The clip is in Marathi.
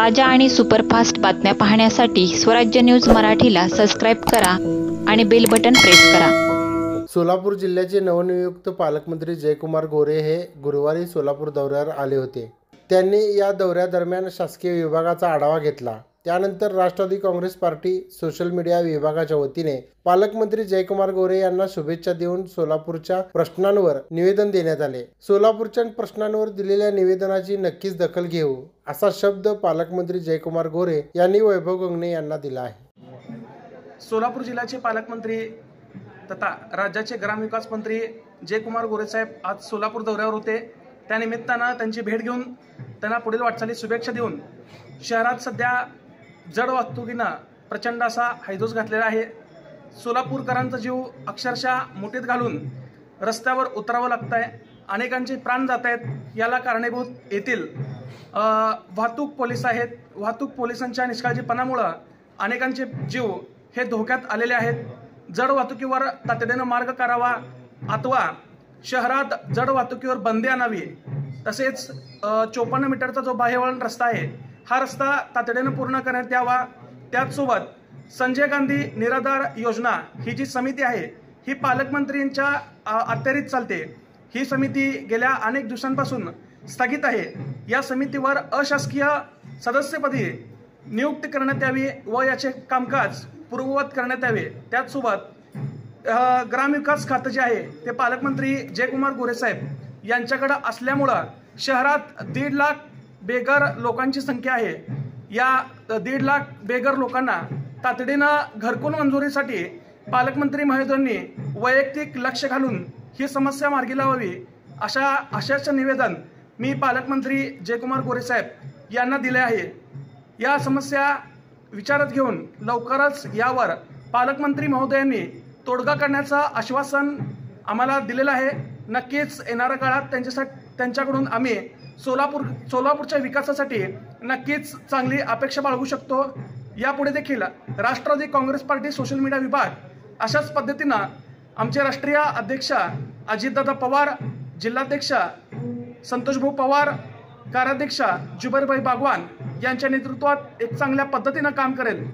ताज्या आणि सुपरफास्ट बातम्या पाहण्यासाठी स्वराज्य न्यूज मराठीला सबस्क्राईब करा आणि बेल बटन प्रेस करा। सोलापूर जिल्ह्याचे नवनियुक्त पालकमंत्री जयकुमार गोरे हे गुरुवारी सोलापूर दौऱ्यावर आले होते। त्यांनी या दौऱ्यादरम्यान शासकीय विभागाचा आढावा घेतला। त्यानंतर Rashtravadi Congress party social media विभागाच्या वतीने पालकमंत्री जयकुमार गोरे यांना शुभेच्छा देऊन सोलापूरच्या प्रश्नांवर निवेदन देण्यात आले। सोलापूरच्या प्रश्नांवर दिलेल्या निवेदनाची नक्कीच दखल घेऊ असा शब्द पालकमंत्री जयकुमार गोरे यांनी वैभव गंगणे यांना दिला आहे। सोलापूर जिल्ह्याचे पालकमंत्री तथा राज्याचे ग्रामविकास मंत्री जयकुमार गोरे साहेब आज सोलापूर दौऱ्यावर होते। त्यानिमित्तानं त्यांची भेट घेऊन त्यांना पुढील वाटचाली शुभेच्छा देऊन शहरात सध्या जड वाहतुकीनं प्रचंड असा हैदोस घातलेला आहे। सोलापूरकरांचा जीव अक्षरशः मुठीत घालून रस्त्यावर उतरावं लागतं आहे। अनेकांचे प्राण जात आहेत। याला कारणीभूत येथील वाहतूक पोलीस आहेत। वाहतूक पोलिसांच्या निष्काळजीपणामुळे अनेकांचे जीव हे धोक्यात आलेले आहेत। जड वाहतुकीवर तातडीनं मार्ग करावा अथवा शहरात जड वाहतुकीवर बंदी आणावी। तसेच 54 मीटरचा जो बाह्यवळण रस्ता आहे हा रस्ता तातडीनं पूर्ण करण्यात यावा। त्याचसोबत संजय गांधी निराधार योजना ही जी समिती आहे ही पालकमंत्र्यांच्या अखत्यारीत चालते। ही समिती गेल्या अनेक दिवसांपासून स्थगित आहे। या समितीवर अशासकीय सदस्यपदी नियुक्ती करण्यात यावी व याचे कामकाज पूर्ववत करण्यात यावे। त्याचसोबत ग्रामविकास खाते जे आहे ते पालकमंत्री जयकुमार गोरे साहेब यांच्याकडे असल्यामुळं शहरात 1.5 लाख बेघर लोकांची संख्या आहे। या 1.5 लाख बेघर लोकांना तातडीनं घरकुल मंजुरीसाठी पालकमंत्री महोदयांनी वैयक्तिक लक्ष घालून ही समस्या मार्गी लावावी अशाच निवेदन मी पालकमंत्री जयकुमार गोरे साहेब यांना दिले आहे। या समस्या विचारात घेऊन लवकरच यावर पालकमंत्री महोदयांनी तोडगा काढण्याचं आश्वासन आम्हाला दिलेलं आहे। नक्कीच येणाऱ्या काळात त्यांच्याकडून आम्ही सोलापूरच्या विकासासाठी नक्कीच चांगली अपेक्षा बाळगू शकतो। यापुढे देखील Rashtravadi Congress party social media विभाग अशाच पद्धतीनं आमचे राष्ट्रीय अध्यक्ष अजितदादा पवार, जिल्हाध्यक्ष संतोषभाऊ पवार, कार्याध्यक्ष जुबैरभाई बागवान यांच्या नेतृत्वात एक चांगल्या पद्धतीनं काम करेल।